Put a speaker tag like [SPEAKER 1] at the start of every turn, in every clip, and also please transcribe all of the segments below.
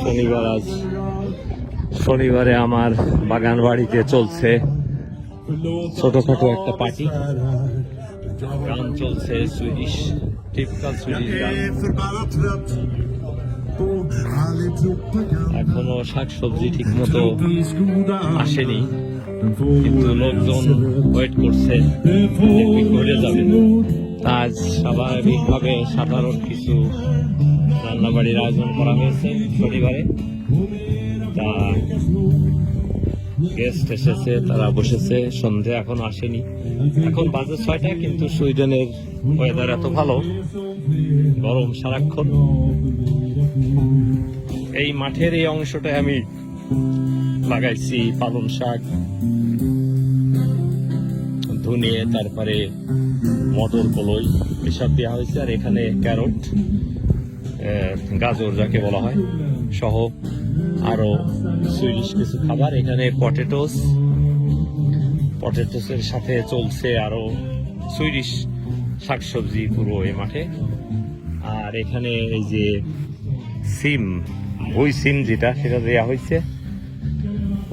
[SPEAKER 1] শনিবার, আজ শনিবারে আমার বাগান বাড়িতে চলছে ছোটখাটো একটা পার্টি। গান চলছে সুইডিশ, টিপিক্যাল সুইডিশ গান। এখনো শাকসবজি ঠিক মতো আসেনি, কিন্তু লোকজন ওয়েট করছে করে যাবে। আজ স্বাভাবিকভাবে সাধারণ কিছু রান্নাবাড়ির আয়োজন করা হয়েছে শনিবারে। তা গেস্ট এসেছে, তারা বসেছে। সন্ধে এখন আসেনি, এখন বাজে 6টা, কিন্তু সুইডেনের ওয়েদার এত ভালো, গরম সারাক্ষণ। এই মাঠের এই অংশটায় আমি লাগাইছি পালং শাক, ধনিয়ে, তারপরে মটর কলই এসব দেওয়া হয়েছে। আর এখানে ক্যারট, গাজর যাকে বলা হয়, সহ আরো সুইডিশ কিছু খাবার। এখানে পটেটোসের সাথে চলছে আরো সুইডিশ শাকসবজি পুরো এই মাঠে। আর এখানে এই যে সিম, সিম যেটা, সেটা দেওয়া হয়েছে।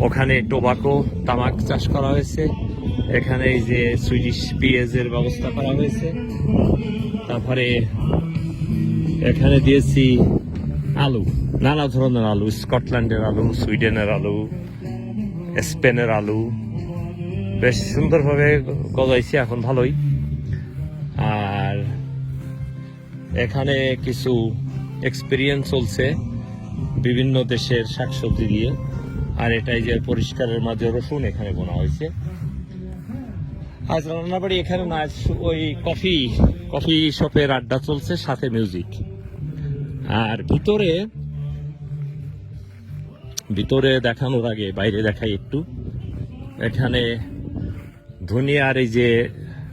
[SPEAKER 1] ওখানে টোবাকো, তামাক চাষ করা হয়েছে। এখানে এই যে সুইডিশ পেঁয়াজের ব্যবস্থা করা হয়েছে। তারপরে এখানে দিয়েছি আলু, নানা ধরনের আলু, স্কটল্যান্ডের আলু, সুইডেনের আলু, স্পেনের আলু, বেশ সুন্দরভাবে গজাইছে এখন, ভালোই। আর এখানে কিছু এক্সপেরিয়েন্স চলছে বিভিন্ন দেশের শাকসবজি দিয়ে। আর এটাই যে পরিষ্কারের মাঝে রসুন এখানে বোনা হয়েছে। আজ রান্নাবাড়ি এখানে না, ওই কফি শপের আড্ডা চলছে, সাথে মিউজিক। আর ভিতরে দেখানোর আগে বাইরে দেখাই একটু। এখানে ধনিয়ার এই যে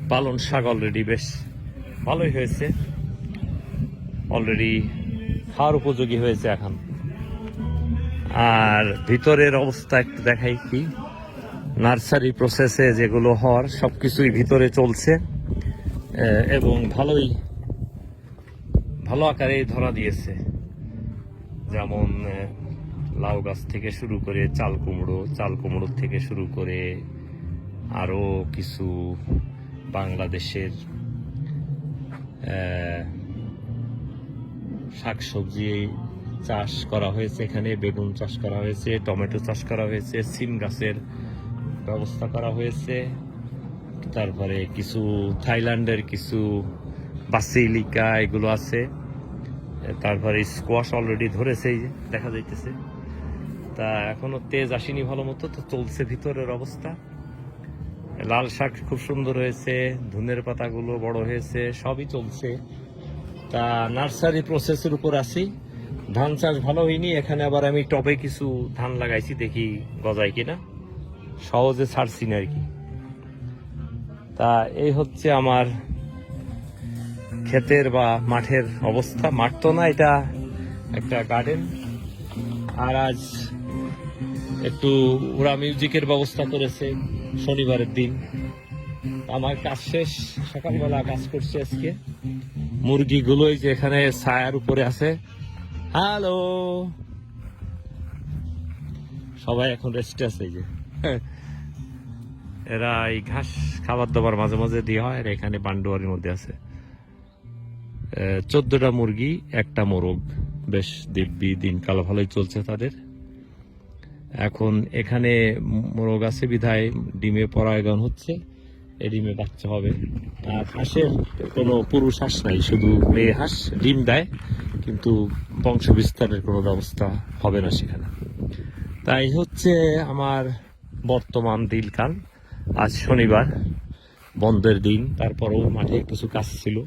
[SPEAKER 1] পালং শাক অলরেডি বেশ ভালোই হয়েছে, অলরেডি খাওয়ার উপযোগী হয়েছে এখন। আর ভিতরের অবস্থা একটু দেখাই, কি নার্সারি প্রসেসে যেগুলো হওয়ার সবকিছুই ভিতরে চলছে, এবং ভালো আকারে ধরা দিয়েছে। যেমন লাউ গাছ থেকে শুরু করে চাল কুমড়োর থেকে শুরু করে আরো কিছু বাংলাদেশের শাকসবজি চাষ করা হয়েছে। এখানে বেগুন চাষ করা হয়েছে, টমেটো চাষ করা হয়েছে, সিম গাছের ব্যবস্থা করা হয়েছে। তারপরে কিছু থাইল্যান্ডের কিছু বাসিলিকা এগুলো আছে। তারপরে স্কোয়াশ অলরেডি ধরেছে, এই যে দেখা যাইতেছে। তা এখনো তেজ আসেনি ভালো মতো, তো চলছে ভিতরের অবস্থা। লাল শাক খুব সুন্দর হয়েছে, ধনের পাতাগুলো বড় হয়েছে, সবই চলছে। তা নার্সারি প্রসেসের উপর আছি। ধান চাষ ভালো হয়নি, এখানে আবার আমি টবে কিছু ধান লাগাইছি, দেখি গজায় কিনা, সহজে ছাড়ছি না আর কি। তা এই হচ্ছে আমার ক্ষেতের বা মাঠের অবস্থা। মাঠ তো না, এটা একটা গার্ডেন। আর আজ একটু ওরা মিউজিকের ব্যবস্থা করেছে শনিবারের দিন। আমার কাজ শেষ, সকালবেলা কাজ করছি আজকে। মুরগিগুলোই যে এখানে ছায়ার উপরে আছে, হ্যালো, সবাই এখন রেস্টে আছে। এই যে এরা এই ঘাস খাবার দাবার মাঝে মাঝে দিয়ে হয়। আর এখানে বান্ডুয়ারির মধ্যে আছে 14টা মুরগি, একটা মোরগ। বেশ দিব্যি দিনকাল ভালোই চলছে তাদের। এখন এখানে মোরগ আছে বিধায় ডিমে পরাগায়ন হচ্ছে, এই ডিমে বাচ্চা হবে। আর হাঁসের কোনো পুরুষ হাঁস নাই, শুধু মেয়ে হাঁস ডিম দেয়, কিন্তু বংশ বিস্তারের কোনো ব্যবস্থা হবে না সেখানে। তাই হচ্ছে আমার বর্তমান দিনকাল। আজ শনিবার, বন্ধের দিন, তারপরেও মাঠে কিছু কাজ ছিল।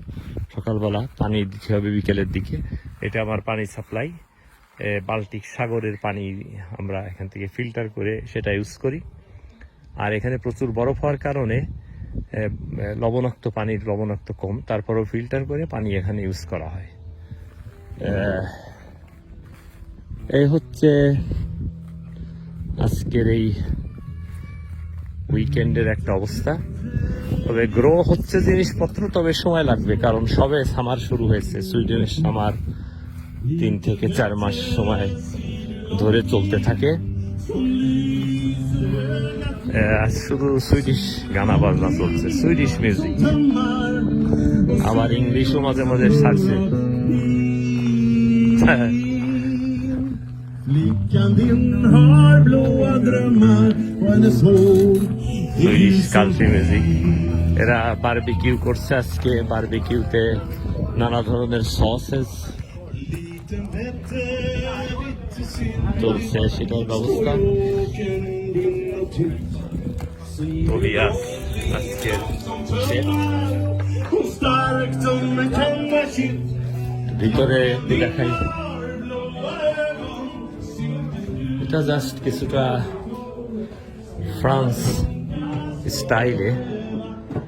[SPEAKER 1] সকালবেলা পানি দিতে হবে বিকেলের দিকে। এটা আমার পানি সাপ্লাই, বাল্টিক সাগরের পানি আমরা এখান থেকে ফিল্টার করে সেটা ইউজ করি। আর এখানে প্রচুর বরফ হওয়ার কারণে পানির লবণাক্ত কম, তারপরেও ফিল্টার করে পানি এখানে ইউজ করা হয়। এই হচ্ছে আজকের এই উইকেন্ডের একটা অবস্থা। তবে গ্রো হচ্ছে জিনিসপত্র, তবে সময় লাগবে, কারণ সবে সামার শুরু হয়েছে। সুইডেনের সামার 3 থেকে 4 মাস সময় ধরে চলতে থাকে। শুধু সুইডিশ গানা বাজনা চলছে, সুইডিশ মিউজিক, আবার ইংলিশও মাঝে মাঝে ছাড়ছে। Swedish country music. এরা বারবিকিউ করছে আজকে, বারবিকিউতে নানা ধরনের সসেস চলছে, সেটার ব্যবস্থা। তোবিয়াস আজকের ভিতরে দেখাই, এটা জাস্ট কিছুটা ফ্রান্স স্টাইলে।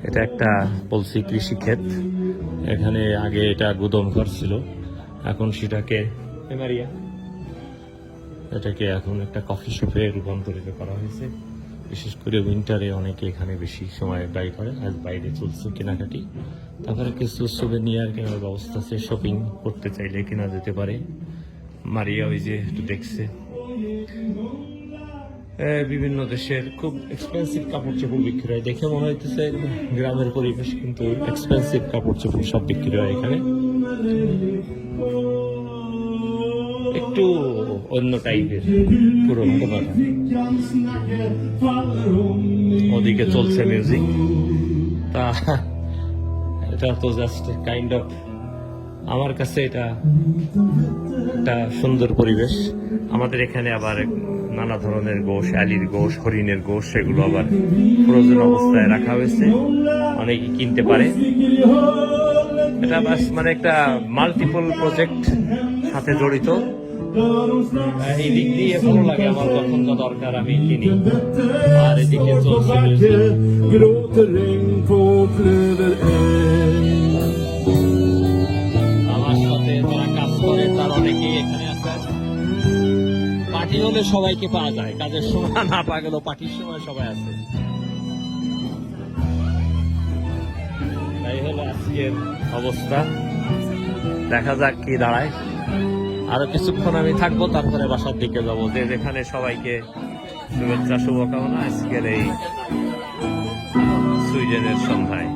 [SPEAKER 1] এটা একটা বলছি কৃষিক্ষেত, এখানে আগে এটা গুদাম ঘর ছিল, এখন সেটাকে এটাকে এখন একটা কফি শপে রূপান্তরিত করা হয়েছে। বিশেষ করে উইন্টারে অনেকে এখানে বেশি সময় ব্যয় করে। আজ বাইরে চলছে কেনাকাটি, তারপরে কিছু সুভেনিয়ার কেনার ব্যবস্থা আছে, শপিং করতে চাইলে কেনা যেতে পারে। মারিয়া ওই যে একটু দেখছে, বিভিন্ন দেশের খুব এক্সপেন্সিভ কাপড় চোপড় বিক্রি হয়। দেখে মনে হইতেছে গ্রামের পরিবেশ, কিন্তু এক্সপেন্সিভ কাপড় চোপড় সব বিক্রি হয় এখানে। একটু অন্য টাইপের পুরোনো কথা। ওদিকে চলছে মিউজিক, তা এটা তো জাস্ট কাইন্ড অফ, আমার কাছে এটা একটা সুন্দর পরিবেশ। আমাদের এখানে আবার নানা ধরনের গোশ, আলির গোশ, হরিণের গোশ, সেগুলো আবার ফ্রোজেন অবস্থায় রাখা হয়েছে, অনেকে কিনতে পারে। এটা বাস মানে একটা মাল্টিপল প্রজেক্ট সাথে জড়িত। এই দিক দিয়ে ভালো লাগে আমার, যখন যা দরকার আমি কিনি। আর এদিকে চলছে আমার সাথে যারা কাজ করে তার অনেকেই এখানে আছে। পার্টি হলে সবাইকে পাওয়া যায়, কাজের সময় না পাওয়া গেলেও পার্টির সময় সবাই আছে। তাই হলো আজকের অবস্থা, দেখা যাক কি দাঁড়ায়। আরো কিছুক্ষণ আমি থাকবো, তারপরে বাসার দিকে যাবো। যে যেখানে সবাইকে শুভেচ্ছা, শুভকামনা আজকের এই সুইডেনের সন্ধ্যায়।